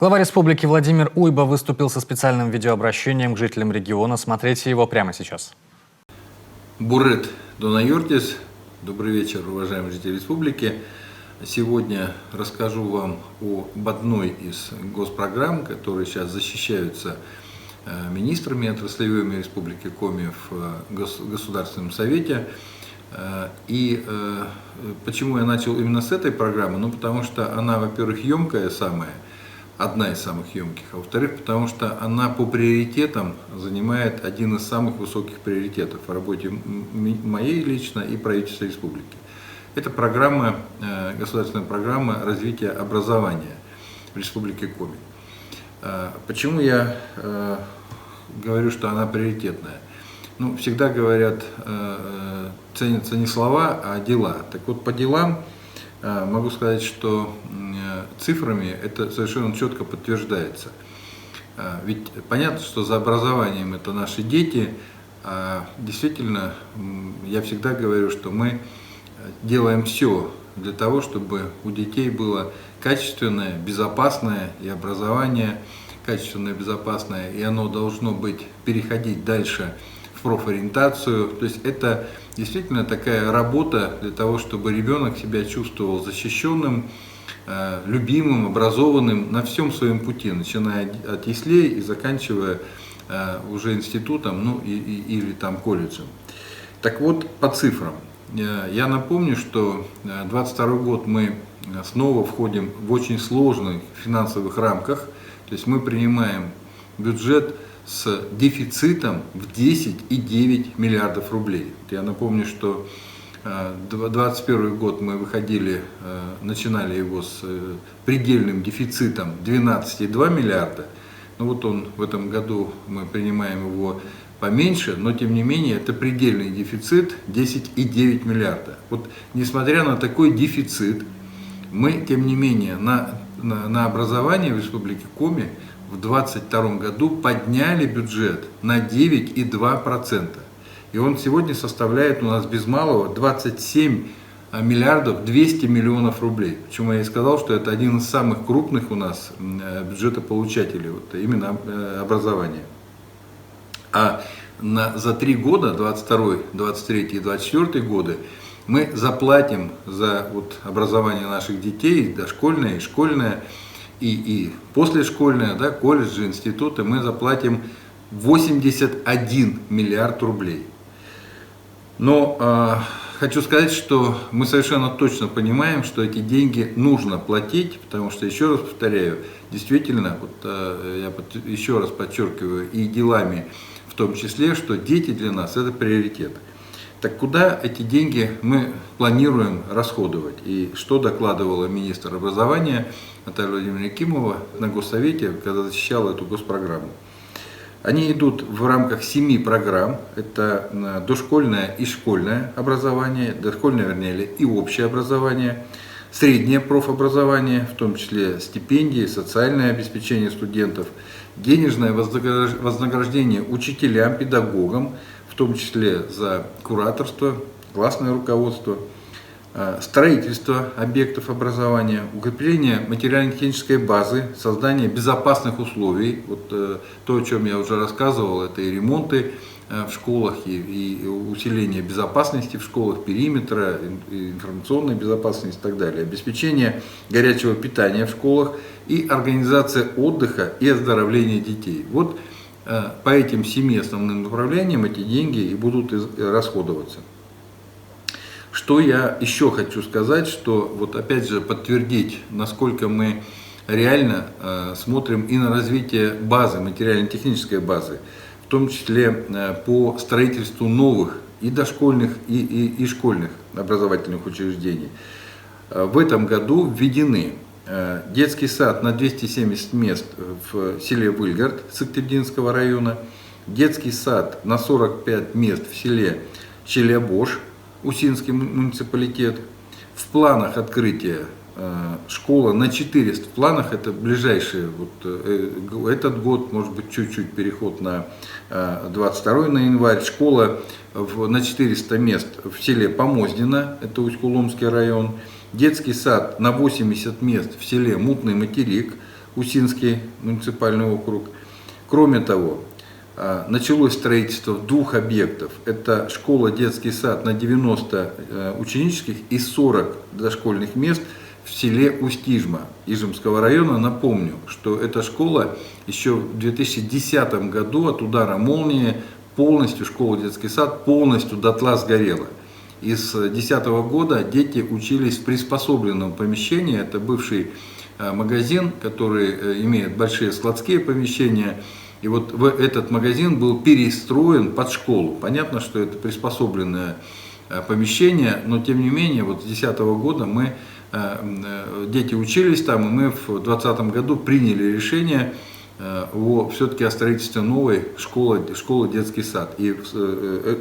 Глава республики Владимир Уйба выступил со специальным видеообращением к жителям региона. Смотрите его прямо сейчас. Бурет Донайортис. Добрый вечер, уважаемые жители республики. Сегодня расскажу вам об одной из госпрограмм, которые сейчас защищаются министрами отраслевыми Республики Коми в Государственном совете. И почему я начал именно с этой программы? Ну, потому что она, во-первых, емкая самая, одна из самых емких, а во-вторых, потому что она по приоритетам занимает один из самых высоких приоритетов в работе моей лично и правительства республики. Это программа, государственная программа развития образования в Республике Коми. Почему я говорю, что она приоритетная? Ну, всегда говорят, ценятся не слова, а дела. Так вот, по делам могу сказать, что цифрами это совершенно четко подтверждается. Ведь понятно, что за образованием это наши дети. Действительно, я всегда говорю, что мы делаем все для того, чтобы у детей было качественное, безопасное и образование качественное, безопасное, и оно должно быть переходить дальше в профориентацию. То есть это действительно такая работа для того, чтобы ребенок себя чувствовал защищенным, любимым, образованным на всем своем пути, начиная от яслей и заканчивая уже институтом, ну или там колледжем. Так вот, по цифрам. Я напомню, что 2022 год мы снова входим в очень сложных финансовых рамках, то есть мы принимаем бюджет с дефицитом в 10,9 миллиардов рублей. Я напомню, что 2021 год мы начинали его с предельным дефицитом 12,2 миллиарда. Ну вот в этом году мы принимаем его поменьше, но тем не менее это предельный дефицит 10,9 миллиарда. Вот несмотря на такой дефицит, мы тем не менее на образование в Республике Коми в 2022 году подняли бюджет на 9,2%. И он сегодня составляет у нас без малого 27 миллиардов 200 миллионов рублей. Почему я и сказал, что это один из самых крупных у нас бюджетополучателей, вот именно образования. А за 3 года, 22, 23 и 24 годы, мы заплатим за образование наших детей, дошкольное и школьное, и послешкольное, колледжи, институты, мы заплатим 81 миллиард рублей. Но хочу сказать, что мы совершенно точно понимаем, что эти деньги нужно платить, потому что, еще раз повторяю, действительно, я еще раз подчеркиваю, и делами в том числе, что дети для нас это приоритет. Так куда эти деньги мы планируем расходовать? И что докладывала министр образования Наталья Владимировна Якимова на Госсовете, когда защищала эту госпрограмму? Они идут в рамках 7 программ. Это дошкольное и школьное образование, дошкольное, вернее, и общее образование, среднее профобразование, в том числе стипендии, социальное обеспечение студентов, денежное вознаграждение учителям, педагогам, в том числе за кураторство, классное руководство, строительство объектов образования, укрепление материально-технической базы, создание безопасных условий. То, о чем я уже рассказывал, это и ремонты в школах, и усиление безопасности в школах, периметра, и информационной безопасности и так далее, обеспечение горячего питания в школах и организация отдыха и оздоровления детей. По этим 7 основным направлениям эти деньги и будут расходоваться. Что я еще хочу сказать, что опять же подтвердить, насколько мы реально смотрим и на развитие базы, материально-технической базы, в том числе по строительству новых и дошкольных, и школьных образовательных учреждений. В этом году введены детский сад на 270 мест в селе Выльгард Сыктывдинского района, детский сад на 45 мест в селе Челябож, Усинский муниципалитет. В планах открытия школа на 400, в планах это ближайшие, этот год, может быть чуть-чуть переход на 22 на январь, школа на 400 мест в селе Помоздино, это Усть-Куломский район, детский сад на 80 мест в селе Мутный Материк, Усинский муниципальный округ. Кроме того, началось строительство 2 объектов. Это школа, детский сад на 90 ученических и 40 дошкольных мест в селе Устижма Ижемского района. Напомню, что эта школа еще в 2010 году от удара молнии полностью, школа, детский сад полностью дотла сгорела. И с 2010 года дети учились в приспособленном помещении. Это бывший магазин, который имеет большие складские помещения. И вот этот магазин был перестроен под школу. Понятно, что это приспособленное помещение, но тем не менее, вот с 2010 года дети учились там, и мы в 2020 году приняли решение все-таки о строительстве новой школы, детский сад. И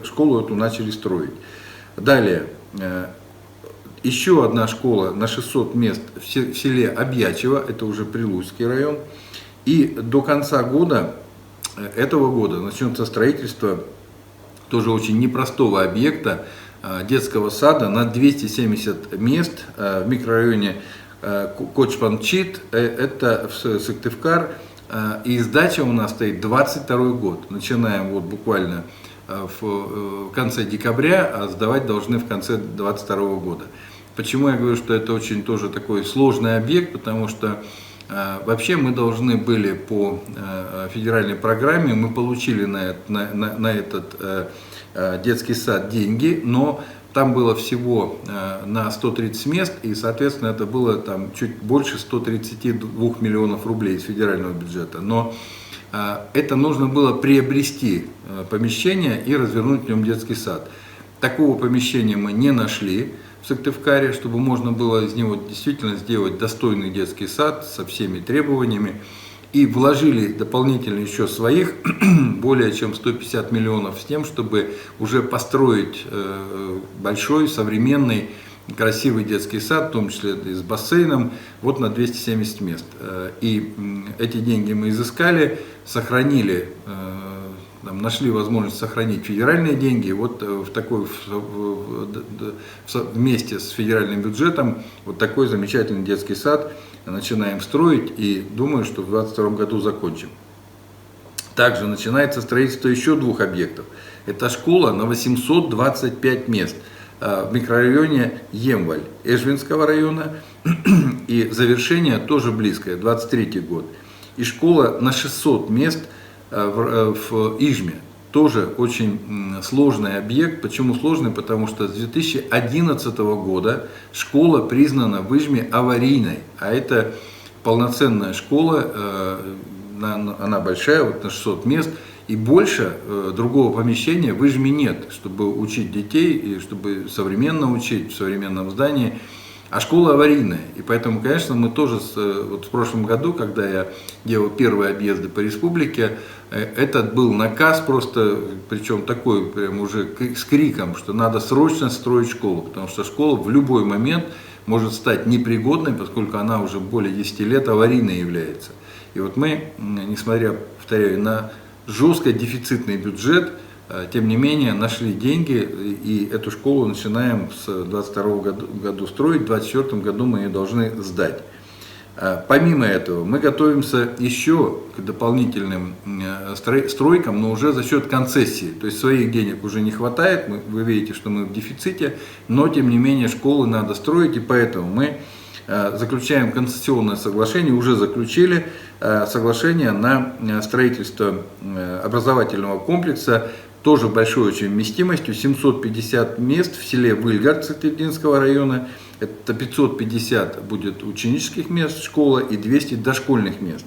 школу эту начали строить. Далее, еще одна школа на 600 мест в селе Обьячево, это уже Прилуцкий район. И до конца этого года начнется строительство тоже очень непростого объекта детского сада на 270 мест в микрорайоне Кочпанчит, это в Сыктывкар. И сдача у нас стоит 22 год. Начинаем вот буквально в конце декабря, а сдавать должны в конце 22 года. Почему я говорю, что это очень тоже такой сложный объект? Потому что вообще мы должны были по федеральной программе, мы получили на этот детский сад деньги, но там было всего на 130 мест, и, соответственно, это было там чуть больше 132 миллионов рублей из федерального бюджета. Но это нужно было приобрести помещение и развернуть в нем детский сад. Такого помещения мы не нашли в Сыктывкаре, чтобы можно было из него действительно сделать достойный детский сад со всеми требованиями. И вложили дополнительно еще своих более чем 150 миллионов с тем, чтобы уже построить большой, современный, красивый детский сад, в том числе и с бассейном, вот на 270 мест. И эти деньги мы изыскали, сохранили, нашли возможность сохранить федеральные деньги. Вот вместе с федеральным бюджетом вот такой замечательный детский сад начинаем строить, и думаю, что в 2022 году закончим. Также начинается строительство еще 2 объектов. Это школа на 825 мест в микрорайоне Емваль Эжвинского района, и завершение тоже близкое, 23 год. И школа на 600 мест в Ижме. Тоже очень сложный объект. Почему сложный? Потому что с 2011 года школа признана в Ижме аварийной. А это полноценная школа, она большая, вот на 600 мест. И больше другого помещения в Ижме нет, чтобы учить детей, и чтобы современно учить в современном здании. А школа аварийная. И поэтому, конечно, мы тоже вот в прошлом году, когда я делал первые объезды по республике, этот был наказ просто, причем такой прям уже с криком, что надо срочно строить школу, потому что школа в любой момент может стать непригодной, поскольку она уже более 10 лет аварийной является. И вот мы, несмотря, повторяю, на жестко дефицитный бюджет, тем не менее нашли деньги, и эту школу начинаем с 2022 года строить, в 2024 году мы ее должны сдать. Помимо этого мы готовимся еще к дополнительным стройкам, но уже за счет концессии. То есть своих денег уже не хватает, вы видите, что мы в дефиците, но тем не менее школы надо строить, и поэтому мы заключаем концессионное соглашение, уже заключили соглашение на строительство образовательного комплекса, тоже большой очень вместимостью, 750 мест в селе Выльгард Сыктывдинского района. Это 550 будет ученических мест школа и 200 дошкольных мест.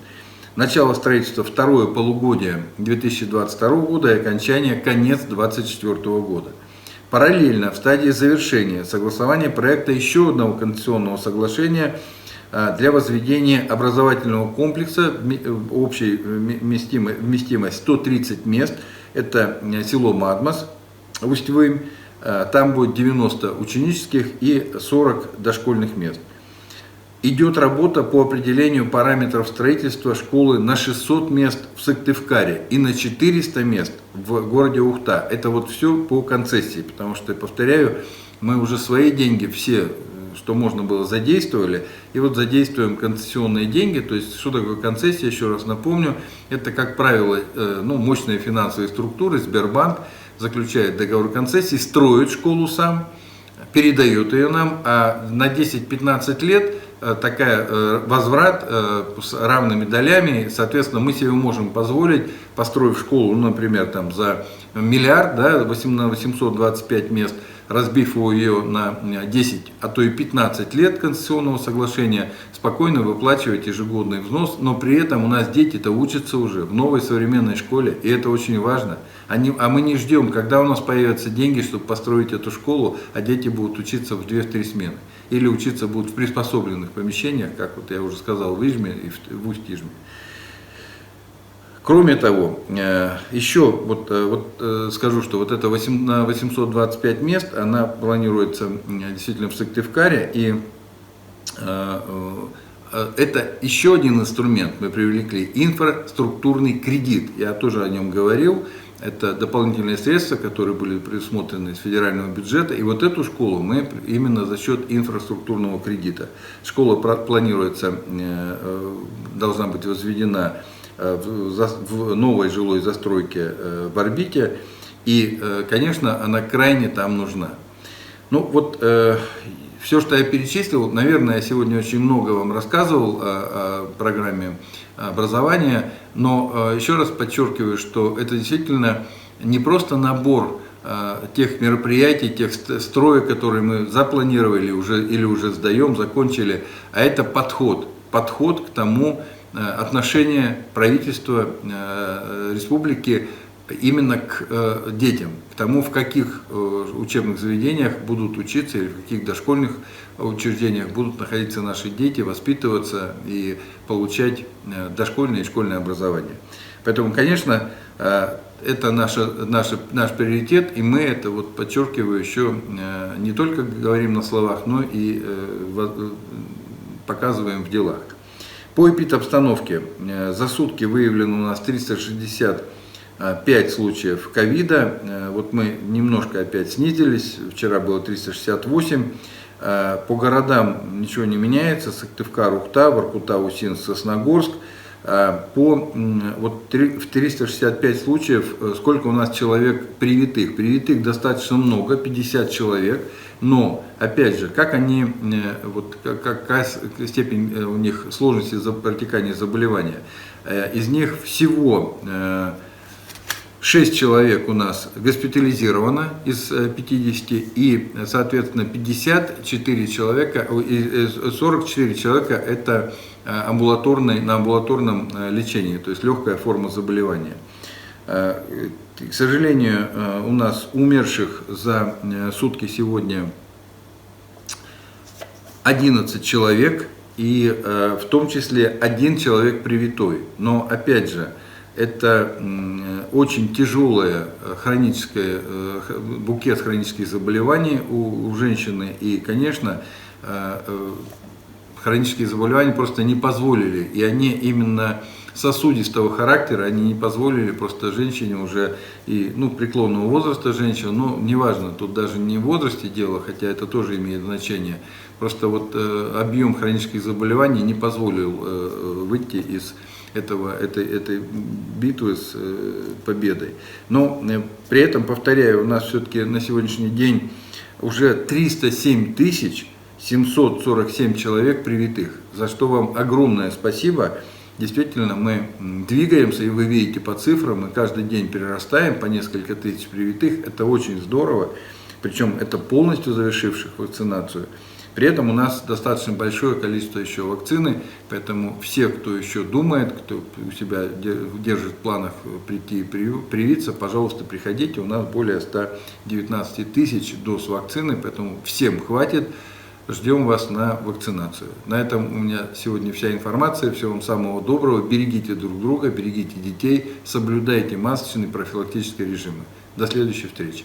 Начало строительства второе полугодие 2022 года и окончание конец 2024 года. Параллельно в стадии завершения согласования проекта еще одного концессионного соглашения для возведения образовательного комплекса, общей вместимость 130 мест. Это село Мадмас, Усть-Вымь, там будет 90 ученических и 40 дошкольных мест. Идет работа по определению параметров строительства школы на 600 мест в Сыктывкаре и на 400 мест в городе Ухта. Это вот все по концессии, потому что, повторяю, мы уже свои деньги все что можно было, задействовали. И вот задействуем концессионные деньги. То есть, что такое концессия, еще раз напомню, это, как правило, мощные финансовые структуры, Сбербанк заключает договор концессии, строит школу сам, передает ее нам, а на 10-15 лет возврат с равными долями, соответственно, мы себе можем позволить, построив школу, например, там, за миллиард, да, 825 мест, разбив ее на 10, а то и 15 лет концессионного соглашения, спокойно выплачивать ежегодный взнос, но при этом у нас дети-то учатся уже в новой современной школе, и это очень важно. А мы не ждем, когда у нас появятся деньги, чтобы построить эту школу, а дети будут учиться в 2-3 смены. Или учиться будут в приспособленных помещениях, как вот я уже сказал, в Ижме и в Усть-Ижме. Кроме того, еще скажу, что вот эта 825 мест, она планируется действительно в Сыктывкаре, и это еще один инструмент мы привлекли, инфраструктурный кредит. Я тоже о нем говорил. Это дополнительные средства, которые были предусмотрены из федерального бюджета. И вот эту школу мы именно за счет инфраструктурного кредита. Школа планируется, должна быть возведена в новой жилой застройке в орбите. И, конечно, она крайне там нужна. Ну вот, все, что я перечислил, наверное, я сегодня очень много вам рассказывал о программе образования, но еще раз подчеркиваю, что это действительно не просто набор тех мероприятий, тех строек, которые мы запланировали или уже сдаем, закончили, а это подход к тому, отношение правительства республики именно к детям, к тому, в каких учебных заведениях будут учиться или в каких дошкольных учреждениях будут находиться наши дети, воспитываться и получать дошкольное и школьное образование. Поэтому, конечно, это наш приоритет, и мы это, вот подчеркиваю, еще не только говорим на словах, но и показываем в делах. По эпидобстановке за сутки выявлено у нас 365 случаев ковида. Вот мы немножко опять снизились, вчера было 368. По городам ничего не меняется: Сыктывкар, Ухта, Воркута, Усинск, Сосногорск. В 365 случаев, сколько у нас человек привитых? Привитых достаточно много, 50 человек, но, опять же, какая степень у них сложности протекания заболевания? Из них всего 6 человек у нас госпитализировано из 50, и, соответственно, 44 человека, 44 человека это на амбулаторном лечении, то есть легкая форма заболевания. К сожалению, у нас умерших за сутки сегодня 11 человек, и в том числе 1 человек привитой. Но, опять же, это очень тяжелый букет хронических заболеваний у женщины, и, конечно, хронические заболевания просто не позволили, и они именно сосудистого характера, они не позволили просто женщине уже и преклонного возраста женщин, но неважно, тут даже не в возрасте дело, хотя это тоже имеет значение, просто вот объем хронических заболеваний не позволил выйти из этой битвы с победой. Но при этом, повторяю, у нас все-таки на сегодняшний день уже 307 747 человек привитых, за что вам огромное спасибо. Действительно, мы двигаемся, и вы видите по цифрам, мы каждый день перерастаем по несколько тысяч привитых, это очень здорово, причем это полностью завершивших вакцинацию. При этом у нас достаточно большое количество еще вакцины, поэтому все, кто еще думает, кто у себя держит в планах прийти и привиться, пожалуйста, приходите, у нас более 119 тысяч доз вакцины, поэтому всем хватит. Ждем вас на вакцинацию. На этом у меня сегодня вся информация. Всего вам самого доброго. Берегите друг друга, берегите детей, соблюдайте масочные профилактические режимы. До следующей встречи.